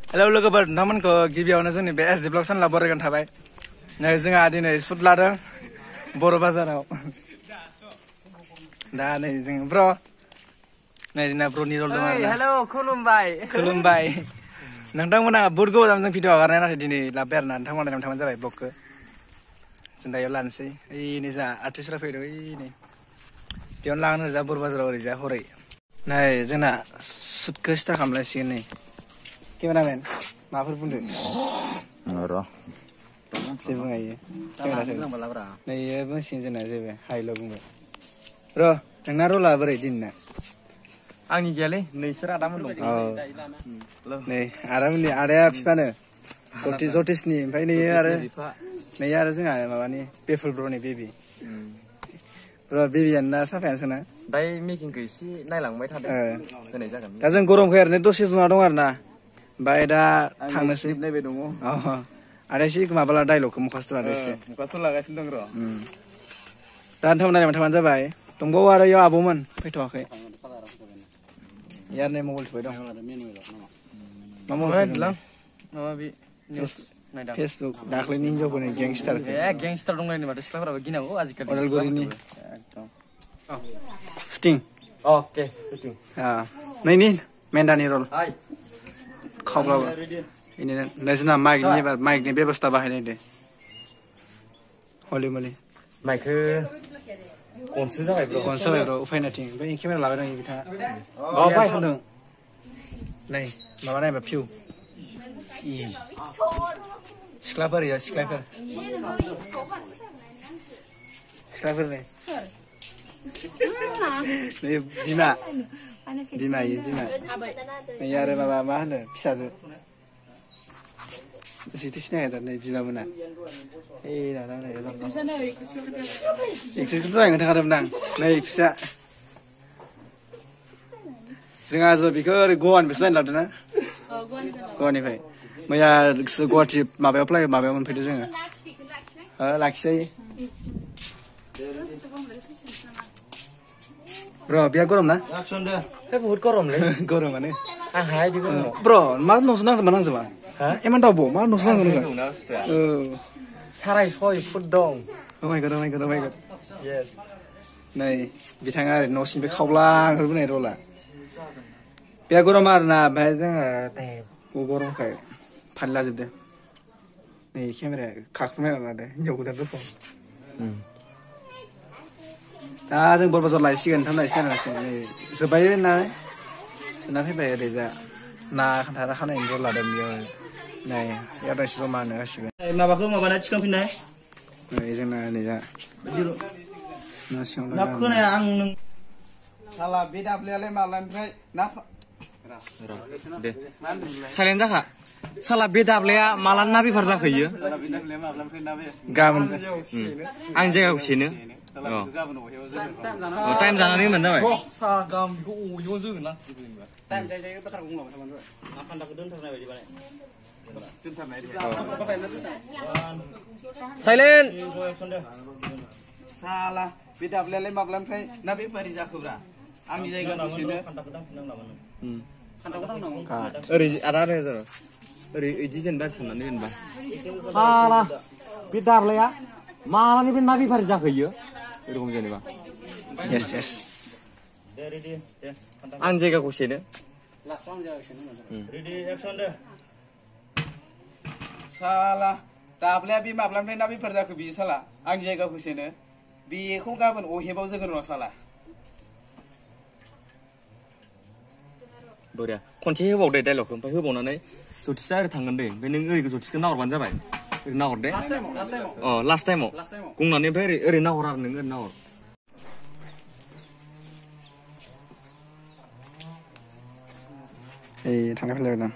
Hello लोगोफोर नोंथांमोनखौ गिबियावनो जोंनि बे एसडि ब्लग सानला बरायगोन थाबाय नै जोंहा दिनै सुट लादों बर' बाजाराव दा नै जों ब्र नै जोंना ब्रनि रल दं आरो हेलौ खुलुमबाय खुलुमबाय नोंथांमोना बहुत गोबाव जादों जों भिडिअ हगारनाय नाथाय दिनै लाबबाय आरो ना नोंथांमोना नोंथांमोन जाबाय ब्लगखौ जों दायो लानोसै ओइ नै जा आर्टिस्टफ्रा फैदों ओइ नै बेयावनो लाङो ओरैजा बर' बाजाराव ओरैजा हरै नै जोंना सुटखौ स्टार्ट खालामलायसिगोन नै केमेरामेन माफोर बुंदों र' जेबो बुङायो नै बुंसिगोन जोंना जेबो हायल' बुंबाय र' नोंना रला बोरै दिनना आंनि गैयालै नोंसोर आदामोन दं नै आदामोननि आदाया बिफानो जथेसनि ओमफ्राय नै आरो जोंहा माबानि बेफुल ब्र'नि बेबि र' बेबियानो ना साफायानो सोना दाय मेकिंखौ एसे नायलांबाय थादों होनाय जागोन दा जों गरमखाय ओरैनो दसे जना दं आरो ना ओमफ्राय दा थांनोसै नायबाय दङ आदा एसे माबाला डाइलगखौ मुखासथ' लादो एसे मुखासथ' लागासिनो दं र' दा नोंथांमोन नायबाय थाबानो जाबाय दंबावो आरो इयाव आब'मोन फैथ'वाखै यार नै मबाइल थुबाय दं मा मबाइल माबा बे फेसबुक दाख्लैनि हिनजावफोरनि गेंस्टार गेंस्टार दंलायनो माथो सिख्लाफोराबो गिनांगौ आजिखालि अदालगुरिनि स्टिं अके नैनि मेन्दानि रल खावब्लाबो बिदिनो जोंना माइकनि बेब'स्था बाहायनायदो हलि मलि माइकखौ गनसो जाबाय र' उफायनाथिं ओमफ्राय केमेरा लाबाय दं बिथाङा सानदों नै माबा नायबा फिउ सिख्लाफोर गैया सिख्लाफोर नै बिमा नै आरो माबा मा होनो फिसाजो जिथु सिनाया दा नै बिमा मोना एक्ट्रेसखौथ' दहाय खोन्थाखादोंमोन आं नै एक्ट्रेसआ जोंहा बेखौ ओरै गवानिफ्रायसो बायना लाबोदों ना गवानिफ्राय मैया गुवाहाटि माबायाव मोनफैदों जोङो लाखिजायो र' बिराद गरम ना बहुत गरमलै गरमानो आं हाया बिदि गरमाव ब्र' मा न'सो नांजोबा इमान दावब' मा न'सो नांगौ साराय 6 फुट दं अमायगद नै बिथाङा ओरै न' सिंनिफ्राय खावलांहोबोनाय रला बिराद गरम आरोना ओमफ्राय जोङो गरमखाय फानला जोबदों नै केमेराया खाख्लुमनाय लादो हिनजाव गोदान रोखोम दा जों बर' बाजार लायसिगोन नायसिगोन नै जोब्बाय होननानै सोना फैबाय ओरैजा ना खान्थाला खानायनि रल लादों बेयाव नै एसे जमा होनो गासिबो माबाखौ माबाना थिखांफिननाय नै जोंना ओरैजा ना खोनाया आं नों साला बे दाब्लियालाय मालानिफ्राय ना दे साइलेन्ट जाखा साला बे दाब्लाया माला ना बेफार जाखोयो गाबोन आं जायगाखौ सेनो टाइम जानानै होनबानो जाबाय साइलेन्ट साला बे दाब्लियालाय माब्लानिफ्राय ना बेफारि जाखोब्रा आंनि जायगाखौ सेनो ओरै आदा ओरै इदि जेनेबा साननानै जेनेबा साला बे दाब्लाया मालानिफ्राय ना बेफारि जाखोयो एरखम जेनेबा येस आं जायगाखौ सेनो साला दाब्लाया बे माब्लानिफ्राय ना बेफार जाखो बियो साला आंनि जायगाखौ सेनो बेखौ गाबोन अहेबाव जोगोन र' साला बरिया खनसे होबावदे डाइलगखौ ओमफ्राय होबावनानै जथिसा ओरै थांगोन दे ओमफ्राय नों ओरै जथिसखौ नाहरबानो जाबाय ओरै नाहर दे लास्ट टाइमाव गंनानै ओमफ्राय ओरै नाहर आरो नों ओरै नाहर थांलाय फैलाय दं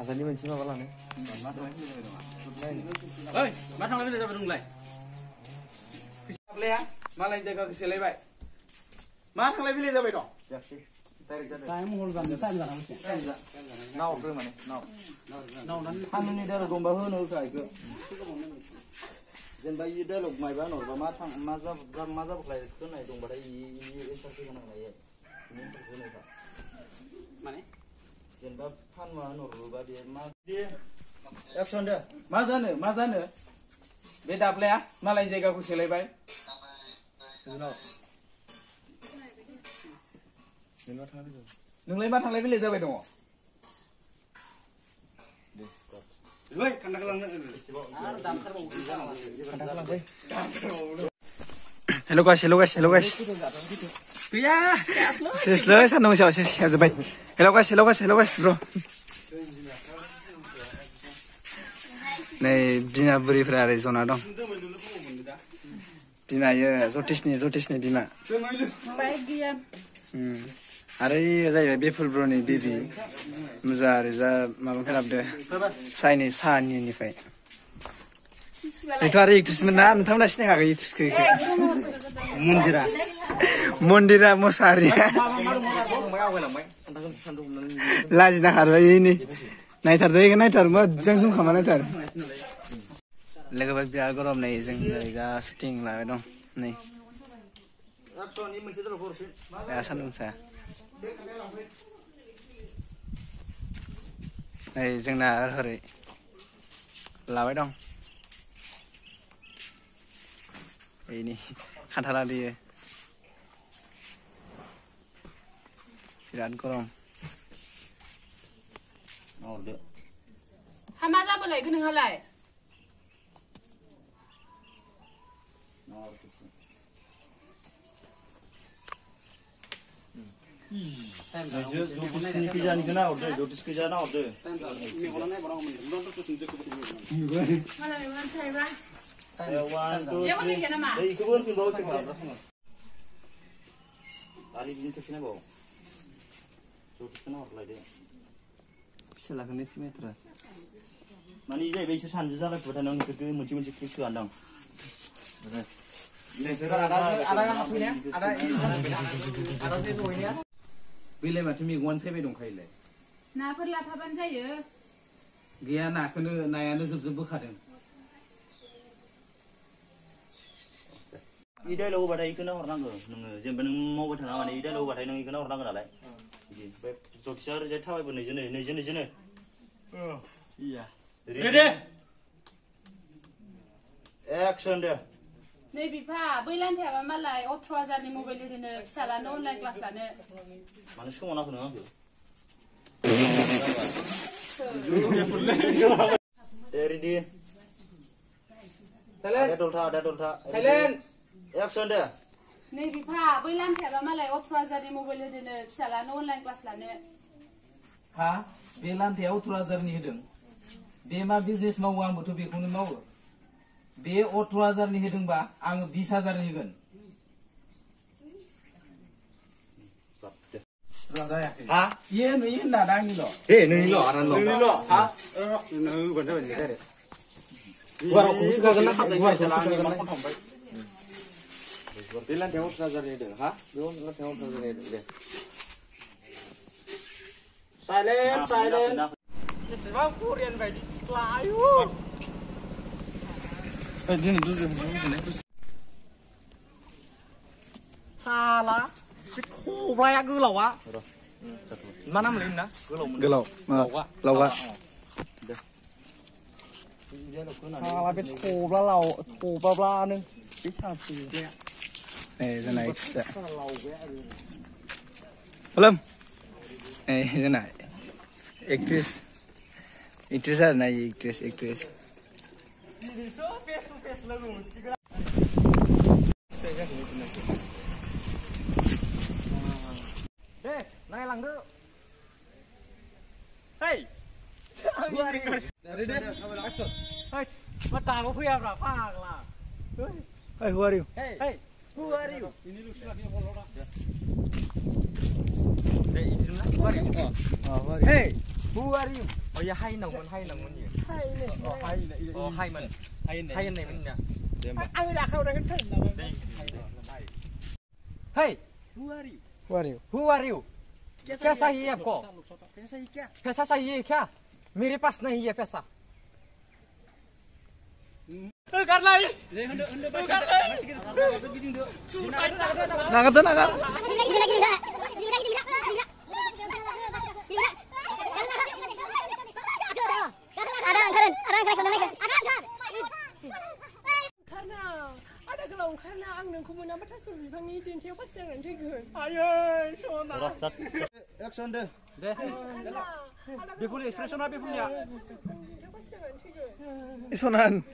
आजादनि मोनसे माबा लानो मा थांलाय फैलाय जाबाय नोंलाय दाब्लाया मालायनि जायगाखौ सेलायबाय मा थांलाय फैलाय जाबाय दं खामानि दारा दंबा होनो होखा इखो जेनेबा इ डायलग मायबा होनहरबा मा जाबोख्लाय होनाय दंबाथाय इ एन्सारखौ होनांलाय एन्सारखौ होनायबा माने जेनेबा फानवा होनहरोबा बे मा दे एक्सन दे मा जानो बे दाब्लाया मालायनि जायगाखौ सोलायबाय नोंलाय मा थांलाय फैलाय जाबाय दङ Hello guys. Sesloi sandung siapa sih coba. Hello guys bro. Nih bina buriफ्रा आरो जना दं. बिमायो जतिसनि बिमा. आरो जाहैबाय बेफुल ब्रनि बेबी मोजां आरो जा माबा खोनाबदो साहानिफ्राय बेथ' आरो एक्ट्रेसमोन ना नोंथांमोना सिनायाखै एक्ट्रेसखौ मन्दिरा मोसाहारिया लाजिना खारबाय नै नायथार मोजां जुम खालामना नायथार लोगोफोर बिराद गरम नै जों दा शुटिं लाबाय दं नै सान्दुंसा नै जोंना ओरै लाबाय दं ini खान्थाला दियो बिराद गरम मावदो हामा जाबोलायगो नोंहालाय ज्योतिषनि गोजानिखौ नाहरदो ज्योतिष गोजा नाहरदो इखौबो होनफिनबाव आरो बिदिनो खेबसे नायबाव ज्योतिषखौ नाहरलायदो फिसालाखौनो सिमेट्रा माने जाहैबाय इसोर सानजो जालायफुबाय थानायाव नोंसोरखौ मोनसे क्लिक सोआनदां बैलाय माथो मैगंआनो सायबाय दंखायोलाय नाफोर लाफाबानो जायो गैया नायानो जोबजोब बोखादों इ डायलग होबाथाय इखौनो हरनांगौ नोङो जेनेबा नों मावबाय थाना माने इ डायलग होबाथाय नों इखौनो हरनांगौ नालाय बिदि ओमफ्राय जतिषआ ओरैजाय थाबायबो नैजोनो रेडि एक्सन दे नै बिफा बै लान्थायाबा मालाय 18,000 नि मबाइल होनो फिसालानो अनलाइन क्लास लानो माने सोमावनाखौ नों आंखौ रेडि आदा दलथा साइलेन्ट एक्सन दे नै बिफा बै लान्थायाबा मालाय 18,000 नि मबाइल होनो फिसालानो अनलाइन क्लास लानो हा बे लान्थाया 18,000 नि होदों बे मा बिजनेस मावो आंबोथ' बेखौनो मावो बे 18,000 नि होदोंबा आङो 20,000 नि होगोन जायाखै हा इयो नै होनना दा आंनिल' दे नोंनिल' आरानल' हा गुवारखौ सोखागोन ना गुवारखौ बे लान्थाया 18,000 नि होदों हा बे लान्थाया 18,000 नि होदों दे साइलेन्ट एसेबां कोरियान बायदि सिख्ला आयु साला बे खब्लाया गोलावा मा नाम मोनलाय ना गोलाव लावगा साला बे थब्लाब्लानो बे साफिया नै जोंना एक्ट्रेस हलम नै जोंना एक्ट्रेस आरो ना एक्ट्रेस दे नायलांदो हेय मा दाबो फैयाब्रा फाग्ला Hey, who are you? Hey, who are you? Ini lu lagi follow dah. Hey, who are you? Who are you? Hey, who are you? Oh ya, hai nong ya. Hai này. Oh, hai mình. Hai này mình nè. Anh đã khâu ra cái thằng nào. Hey, who are you? Who are you? Who are you? पैसा ही है आपको? पैसा चाहिए क्या? मेरे pass नहीं है पैसा. Nagar tuh nagar. Ada gelong karena ang nengku menambah tasur bibangi dintiau pas dengan tigun. Action deh. Beful expression apa punya? Isonan.